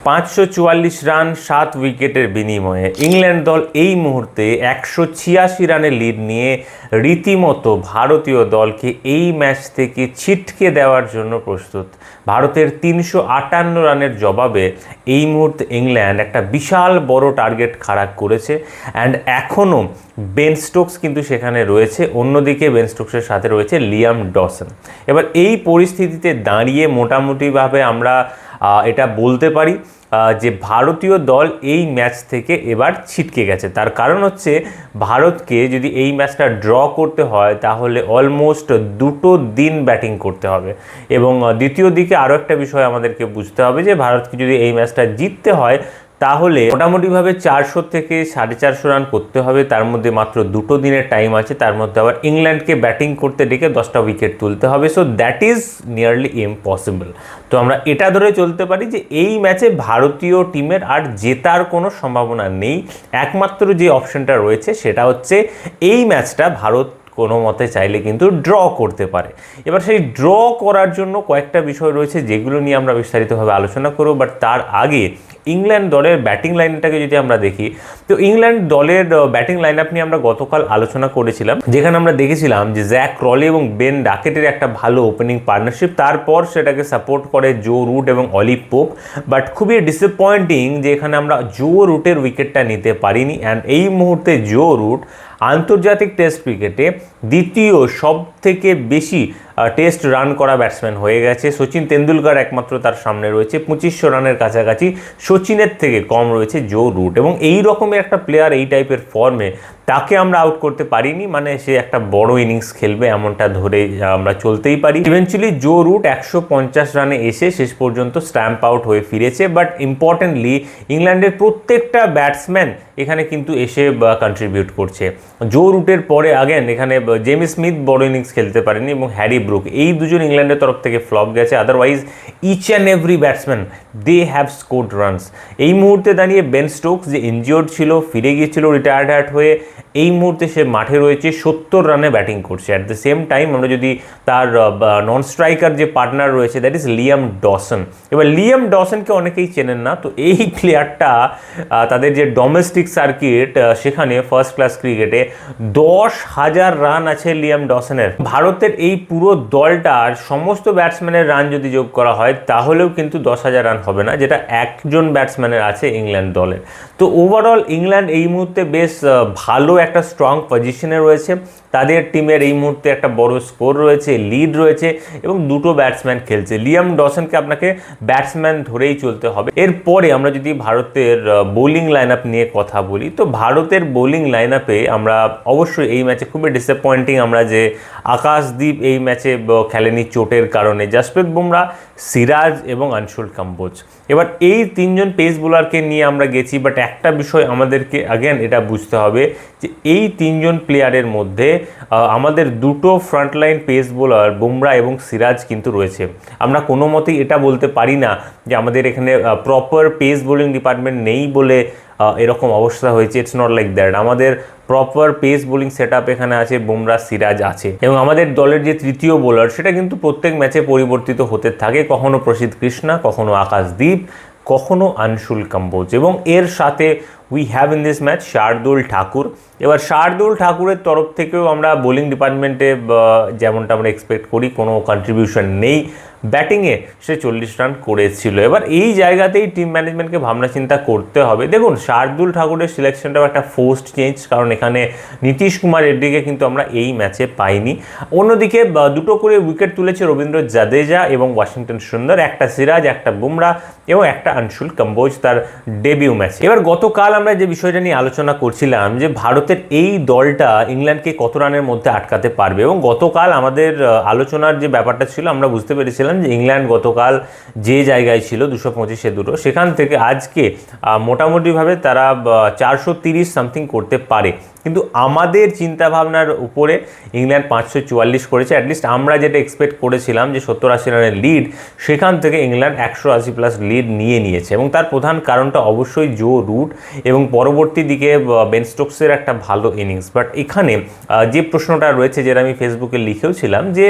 544 run 7 উইকেটের বিনিময়ে England দল এই মুহূর্তে 186 রানের লিড নিয়ে রীতিমতো ভারতীয় দলকে এই ম্যাচ থেকে ছিটকে দেওয়ার জন্য প্রস্তুত। ভারতের 358 রানের জবাবে এই মুহূর্তে ইংল্যান্ড একটা বিশাল বড় টার্গেট খাড়া করেছে অ্যান্ড এখনও বেন স্টোকস কিন্তু সেখানে রয়েছে, অন্যদিকে বেন স্টোকসের সাথে রয়েছে লিয়াম ডসন। এবার এই পরিস্থিতিতে দাঁড়িয়ে মোটামুটিভাবে আমরা এটা বলতে পারি যে ভারতীয় দল এই ম্যাচ থেকে এবার ছিটকে গেছে। তার কারণ হচ্ছে ভারতকে যদি এই ম্যাচটা ড্র করতে হয় তাহলে অলমোস্ট 2 দিন ব্যাটিং করতে হবে এবং দ্বিতীয় দিকে আরও একটা বিষয় আমাদেরকে বুঝতে হবে যে ভারতকে যদি এই ম্যাচটা জিততে হয় তাহলে মোটামুটিভাবে 400 থেকে 450 রান করতে হবে। তার মধ্যে মাত্র 2 দিনের টাইম আছে, তার মধ্যে আবার ইংল্যান্ডকে ব্যাটিং করতে ডেকে 10টা উইকেট তুলতে হবে। So that is nearly impossible. তো আমরা এটা ধরে চলতে পারি যে এই ম্যাচে ভারতীয় টিমের আর জেতার কোনো সম্ভাবনা নেই। একমাত্র যে অপশনটা রয়েছে সেটা হচ্ছে এই ম্যাচটা ভারত কোনো মতে চাইলে কিন্তু ড্র করতে পারে। এবার সেই ড্র করার জন্য কয়েকটা বিষয় রয়েছে যেগুলো নিয়ে আমরা বিস্তারিতভাবে আলোচনা করব, বাট তার আগে ইংল্যান্ড দলের ব্যাটিং লাইনটাকে যদি আমরা দেখি তো ইংল্যান্ড দলের ব্যাটিং লাইন আপ নিয়ে আমরা গতকাল আলোচনা করেছিলাম, যেখানে আমরা দেখেছিলাম যে জ্যাক ক্রলি এবং বেন ডাকেটের একটা ভালো ওপেনিং পার্টনারশিপ, তারপর সেটাকে সাপোর্ট করে জো রুট এবং অলি পোপ। বাট খুবই ডিসঅ্যাপয়েন্টিং যে এখানে আমরা জো রুটের উইকেটটা নিতে পারিনি অ্যান্ড এই মুহূর্তে জো রুট আন্তর্জাতিক টেস্ট ক্রিকেটে দ্বিতীয় সব থেকে বেশি টেস্ট রান করা ব্যাটসম্যান হয়ে গেছে। সচিন তেন্ডুলকর একমাত্র তার সামনে রয়েছে, 2500 রানের কাছাকাছি সচিনের থেকে কম রয়েছে জো রুট। এবং এই রকমের একটা প্লেয়ার এই টাইপের ফর্মে তাকে আমরা আউট করতে পারিনি, মানে সে একটা বড় ইনিংস খেলবে এমনটা ধরে আমরা চলতেই পারি। ইভেনচুয়ালি জো রুট 150 রানে এসে শেষ পর্যন্ত স্ট্যাম্প আউট হয়ে ফিরেছে। বাট ইম্পর্টেন্টলি ইংল্যান্ডের প্রত্যেকটা ব্যাটসম্যান এখানে কিন্তু এসে কন্ট্রিবিউট করছে। জো রুটের পরে আগেন এখানে জেমি স্মিথ বড় ইনিংস খেলতে পারেনি এবং হ্যারি ব্রুক, এই দুজন ইংল্যান্ডের তরফ থেকে ফ্লপ গেছে। Otherwise each and every batsman they have scored runs. এই মুহূর্তে দাঁড়িয়ে বেন স্টোকস যে ইনজিওর্ড ছিল, ফিরে গিয়েছিল রিটায়ার্ড হয়ে, এই মুহূর্তে সে মাঠে রয়েছে, 70 রানে ব্যাটিং করছে। অ্যাট দ্য সেম টাইম আমরা যদি তার নন স্ট্রাইকার যে পার্টনার রয়েছে দ্যাট ইজ লিয়াম ডসন। এবার লিয়াম ডসনকে অনেকেই চেনেন না, তো এই প্লেয়ারটা তাদের যে ডোমেস্টিক সার্কিট সেখানে ফার্স্ট ক্লাস ক্রিকেটে 10,000 রান আছে লিয়াম ডসনের। ভারতের এই পুরো দলটার সমস্ত ব্যাটসম্যানের রান যদি যোগ করা হয় তাহলেও কিন্তু 10,000 রান হবে না, যেটা একজন ব্যাটসম্যানের আছে ইংল্যান্ড দলের। তো ওভারঅল ইংল্যান্ড এই মুহূর্তে বেশ ভালো একটা স্ট্রং পজিশনে রয়েছে। তাদের টিমের এই মুহূর্তে একটা বড় স্কোর রয়েছে, লিড রয়েছে এবং 2 ব্যাটসম্যান খেলছে। লিয়াম ডসনকে আপনাকে ব্যাটসম্যান ধরেই চলতে হবে। এরপরে আমরা যদি ভারতের বোলিং লাইন আপ নিয়ে কথা বলি তো ভারতের বোলিং লাইন আপে আমরা অবশ্যই এই ম্যাচে খুবই ডিসঅ্যাপয়েন্টিং আমরা যে আকাশদীপ এই ম্যাচে খেলেনি চোটের কারণে, জসপ্রীত বুমরা, সিরাজ এবং আনশুল কাম্বোজ। এবার এই 3 জন পেস বোলারকে নিয়ে আমরা গেছি, বাট একটা বিষয় আমাদেরকে আগেন এটা বুঝতে হবে যে এই 3 জন প্লেয়ারের মধ্যে আমাদের 2 ফ্রন্টলাইন পেস বোলার বুমরা এবং সিরাজ কিন্তু রয়েছে। আমরা কোনো মতেই এটা বলতে পারি না যে আমাদের এখানে প্রপার পেস বোলিং ডিপার্টমেন্ট নেই বলে এরকম অবস্থা হয়েছে। It's not like that. আমাদের proper pace bowling set up এখানে আছে, বুমরা সিরাজ আছে এবং আমাদের দলের যে তৃতীয় বোলার সেটা কিন্তু প্রত্যেক ম্যাচে পরিবর্তিত হতে থাকে, কখনো প্রসিদ্ধ কৃষ্ণা, কখনো আকাশদীপ, কখনো আনশুল কাম্বোজ এবং এর সাথে we have in this match Shardul Thakur. এবার শার্দুল ঠাকুরের তরফ থেকেও আমরা বোলিং ডিপার্টমেন্টে যেমনটা আমরা এক্সপেক্ট করি কোনো কন্ট্রিবিউশন নেই। ব্যাটিংয়ে সে 40 রান করেছিল। এবার এই জায়গাতেই টিম ম্যানেজমেন্টকে ভাবনা চিন্তা করতে হবে। দেখুন, শার্দুল ঠাকুরের সিলেকশনটাও একটা ফোর্সড চেঞ্জ, কারণ এখানে নীতিশ কুমার রেড্ডিকে কিন্তু আমরা এই ম্যাচে পাইনি। অন্যদিকে 2 করে উইকেট তুলেছে রবীন্দ্র জাদেজা এবং ওয়াশিংটন সুন্দর, একটা সিরাজ, একটা বুমরা এবং একটা আনশুল কাম্বোজ তার ডেবিউ ম্যাচে। এবার গতকাল আমরা যে বিষয়টা নিয়ে আলোচনা করছিলাম যে ভারতের এই দলটা ইংল্যান্ডকে কত রানের মধ্যে আটকাতে পারবে, এবং গতকাল আমাদের আলোচনার যে ব্যাপারটা ছিল আমরা বুঝতে পেরেছিলাম যে ইংল্যান্ড গতকাল যে জায়গায় ছিল 225-এ 2, সেখান থেকে আজকে মোটামুটিভাবে তারা 430 সামথিং করতে পারে। কিন্তু আমাদের চিন্তাভাবনার উপরে ইংল্যান্ড 544 করেছে। অ্যাটলিস্ট আমরা যেটা এক্সপেক্ট করেছিলাম যে 70-80 রানের লিড, সেখান থেকে ইংল্যান্ড 180+ লিড নিয়েছে। এবং তার প্রধান কারণটা অবশ্যই জো রুট এবং পরবর্তী দিকে বেন স্টোকসের একটা ভালো ইনিংস। বাট এখানে যে প্রশ্নটা রয়েছে, যেটা আমি ফেসবুকে লিখেও ছিলাম, যে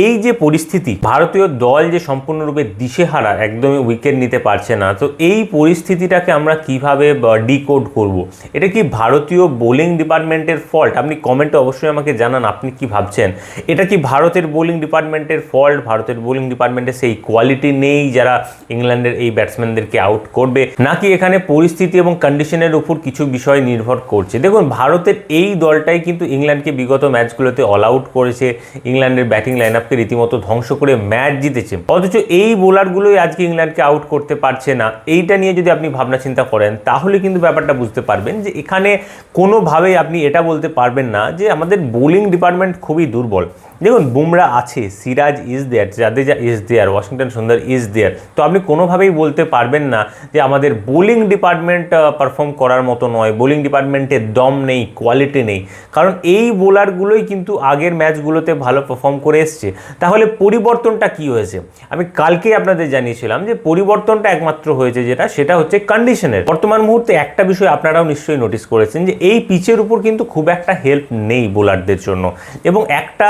এই যে পরিস্থিতি, ভারতীয় দল যে সম্পূর্ণরূপে দিশেহারা, একদমই উইকেট নিতে পারছে না, তো এই পরিস্থিতিটাকে আমরা কিভাবে ডিকোড করব? এটা কি ভারতীয় বোলিং ডিপার্টমেন্টের ফল্ট? আপনি কমেন্টে অবশ্যই আমাকে জানান আপনি কি ভাবছেন। এটা কি ভারতের বোলিং ডিপার্টমেন্টের ফল্ট? ভারতের বোলিং ডিপার্টমেন্টের সেই কোয়ালিটি নেই যারা ইংল্যান্ডের এই ব্যাটসম্যানদেরকে আউট করবে, নাকি এখানে পরিস্থিতি এবং কন্ডিশনের উপর কিছু বিষয় নির্ভর করছে? দেখুন, ভারতের এই দলটাই কিন্তু ইংল্যান্ডকে বিগত ম্যাচগুলোতে অল আউট করেছে, ইংল্যান্ডের ব্যাটিং লাইন আপকে রীতিমতো ধ্বংস করে ম্যাচ জিতেছে, অথচ এই বোলারগুলোই আজকে ইংল্যান্ডকে আউট করতে পারছে না। এইটা নিয়ে যদি আপনি ভাবনা চিন্তা করেন, তাহলে কিন্তু ব্যাপারটা বুঝতে পারবেন যে এখানে কোনোভাবেই আপনি এটা বলতে পারবেন না যে আমাদের বোলিং ডিপার্টমেন্ট খুবই দুর্বল। দেখুন, বুমরা আছে, Siraj is there, Jadeja is there, Washington Sundar is there, তো আপনি কোনোভাবেই বলতে পারবেন না যে আমাদের বোলিং ডিপার্টমেন্ট পারফর্ম করার মতো নয়, বোলিং ডিপার্টমেন্টের দম নেই, কোয়ালিটি নেই। কারণ এই বোলারগুলোই কিন্তু আগের ম্যাচগুলোতে ভালো পারফর্ম করে এসছে। তাহলে পরিবর্তনটা কি হয়েছে? আমি কালকেই আপনাদের জানিয়েছিলাম যে পরিবর্তনটা একমাত্র হয়েছে সেটা হচ্ছে কন্ডিশনের। বর্তমান মুহূর্তে একটা বিষয় আপনারাও নিশ্চয়ই নোটিস করেছেন যে এই পিচের উপর কিন্তু খুব একটা হেল্প নেই বোলারদের জন্য। এবং একটা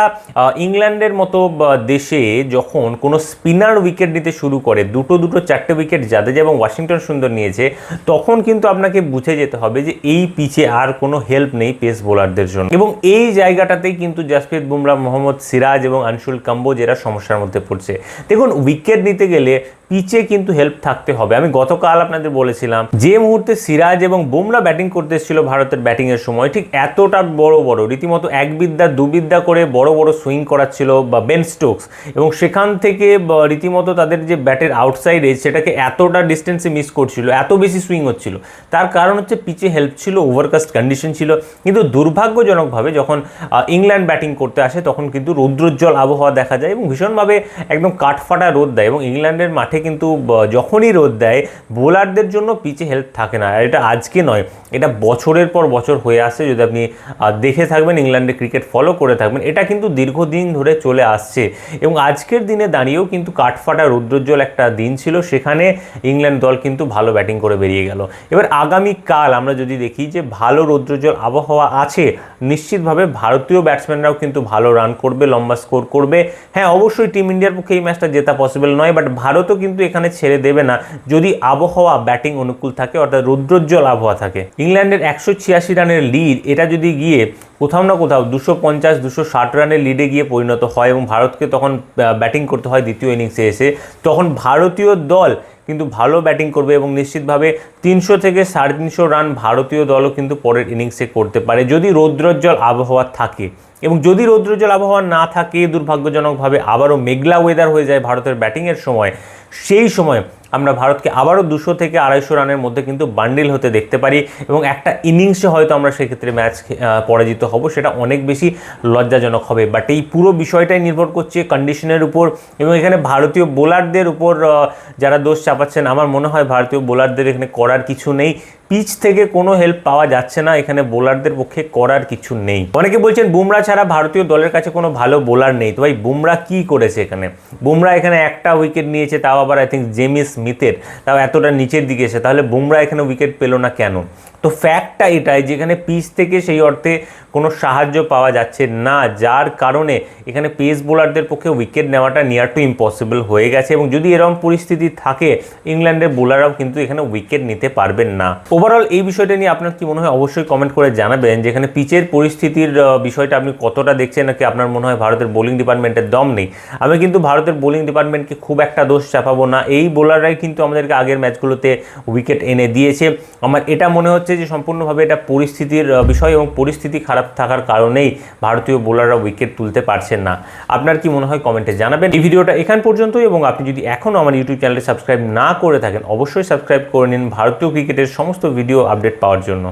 ইংল্যান্ডের মতো দেশে যখন কোনো স্পিনার উইকেট নিতে শুরু করে, দুটো 4টে উইকেট জাদেজা এবং ওয়াশিংটন সুন্দর নিয়েছে, তখন কিন্তু আপনাকে বুঝে যেতে হবে যে এই পিচে আর কোনো হেল্প নেই পেস বোলারদের জন্য। এবং এই জায়গাটাতেই কিন্তু জাসপ্রীত বুমরা, মোহাম্মদ সিরাজ এবং আনসুল কাম্বোজ এরা সমস্যার মধ্যে পড়ছে। দেখুন, উইকেট নিতে গেলে পিচে কিন্তু হেল্প থাকতে হবে। আমি গতকাল আপনাদের বলেছিলাম যে মুহূর্তে সিরাজ এবং বুমরা ব্যাটিং করতে এসেছিল ভারতের ব্যাটিংয়ের সময়, ঠিক এতটা বড় রীতিমতো এক বিদ্যা দু বিদ্যা করে বড় সুইং করাচ্ছিল বা বেন স্টোকস, এবং সেখান থেকে রীতিমতো তাদের যে ব্যাটের আউটসাইড এজ সেটাকে এতটা ডিস্টেন্সে মিস করছিল, এত বেশি সুইং হচ্ছিল। তার কারণ হচ্ছে পিচে হেল্প ছিল, ওভারকাস্ট কন্ডিশন ছিল। কিন্তু দুর্ভাগ্যজনকভাবে যখন ইংল্যান্ড ব্যাটিং করতে আসে, তখন কিন্তু রৌদ্রোজ্জ্বল আবহাওয়া দেখা যায় এবং ভীষণভাবে একদম কাঠফাটা রোদ দেয়। এবং ইংল্যান্ডের মাঠে কিন্তু যখনই রোদ দেয়, বোলারদের জন্য পিচে হেল্প থাকে না। আর এটা আজকে নয়, এটা বছরের পর বছর হয়ে আসছে। যদি আপনি দেখে থাকবেন, ইংল্যান্ডের ক্রিকেট ফলো করে থাকবেন, এটা কিন্তু দীর্ঘদিন ধরে চলে আসছে। এবং আজকের দিনে দাঁড়িয়েও কিন্তু কাঠফাটা রৌদ্রোজ্জ্বল একটা দিন ছিল, সেখানে ইংল্যান্ড দল কিন্তু ভালো ব্যাটিং করে বেরিয়ে গেল। এবার আগামীকাল আমরা যদি দেখি যে ভালো রৌদ্রোজ্জ্বল আবহাওয়া আছে, নিশ্চিতভাবে ভারতীয় ব্যাটসম্যানরাও কিন্তু ভালো রান করবে, লম্বা স্কোর করবে। হ্যাঁ, অবশ্যই টিম ইন্ডিয়ার পক্ষে এই ম্যাচটা জেতা পসিবল নয়, বাট ভারতও কিন্তু এখানে ছেড়ে দেবে না যদি আবহাওয়া ব্যাটিং অনুকূল থাকে, অর্থাৎ রৌদ্রোজ্জ্বল আবহাওয়া থাকে। ইংল্যান্ডের 186 রানের লিড, এটা যদি গিয়ে কোথাও না কোথাও 250-260 রানের লিডে গিয়ে পরিণত হয় এবং ভারতকে তখন ব্যাটিং করতে হয় দ্বিতীয় ইনিংসে এসে, তখন ভারতীয় দল কিন্তু ভালো ব্যাটিং করবে এবং নিশ্চিতভাবে 300 থেকে 350 রান ভারতীয় দলও কিন্তু পরের ইনিংসে করতে পারে, যদি রৌদ্রোজ্জ্বল আবহাওয়া থাকে। এবং যদি রৌদ্রোজ্জ্বল আবহাওয়া না থাকে, দুর্ভাগ্যজনকভাবে আবারও মেঘলা ওয়েদার হয়ে যায় ভারতের ব্যাটিংয়ের সময়, সেই সময় আমরা ভারতকে আবারও 200 থেকে 250 রানের মধ্যে কিন্তু বান্ডিল হতে দেখতে পারি এবং একটা ইনিংসে হয়তো আমরা সেক্ষেত্রে ম্যাচ পরাজিত হব, সেটা অনেক বেশি লজ্জাজনক হবে। বাট এই পুরো বিষয়টাই নির্ভর করছে কন্ডিশনের উপর এবং এখানে ভারতীয় বোলারদের উপর যারা দোষ চাপাচ্ছেন, আমার মনে হয় ভারতীয় বোলারদের এখানে করার কিছু নেই। পিচ থেকে কোনো হেল্প পাওয়া যাচ্ছে না, এখানে বোলারদের পক্ষে করার কিছু নেই। অনেকে বলছেন বুমরা ছাড়া ভারতীয় দলের কাছে কোনো ভালো বোলার নেই, তো ভাই বুমরা কি করেছে এখানে? বুমরা এখানে একটা উইকেট নিয়েছে, তাও আবার আই থিঙ্ক জেমি স্মিথের, তাও এতটা নিচের দিকে এসে, তাহলে বুমরা এখানে উইকেট পেল না কেন? তো ফ্যাক্টটা এটাই, যেখানে পিচ থেকে সেই অর্থে কোনো সাহায্য পাওয়া যাচ্ছে না, যার কারণে এখানে পেস বোলারদের পক্ষে উইকেট নেওয়াটা নিয়ার টু ইম্পসিবল হয়ে গেছে। এবং যদি এরকম পরিস্থিতি থাকে, ইংল্যান্ডের বোলাররাও কিন্তু এখানে উইকেট নিতে পারবেন না। ওভারঅল এই বিষয়টা নিয়ে আপনার কি মনে হয় অবশ্যই কমেন্ট করে জানাবেন, যেখানে পিচের পরিস্থিতির বিষয়টা আপনি কতটা দেখছেন, নাকি আপনার মনে হয় ভারতের বোলিং ডিপার্টমেন্টের দম নেই? আমি কিন্তু ভারতের বোলিং ডিপার্টমেন্টকে খুব একটা দোষ চাপাবো না, এই বোলাররাই কিন্তু আমাদেরকে আগের ম্যাচগুলোতে উইকেট এনে দিয়েছে। আমার এটা মনে হচ্ছে যে সম্পূর্ণভাবে এটা পরিস্থিতির বিষয় এবং পরিস্থিতি খারাপ থাকার কারণেই ভারতীয় বোলাররা উইকেট তুলতে পারছেন না। আপনার কি মনে হয় কমেন্টে জানাবেন। এই ভিডিওটা এখান পর্যন্তই, এবং আপনি যদি এখনও আমার ইউটিউব চ্যানেলে সাবস্ক্রাইব না করে থাকেন, অবশ্যই সাবস্ক্রাইব করে নিন ভারতীয় ক্রিকেটের সমস্ত ভিডিও আপডেট পাওয়ার জন্য।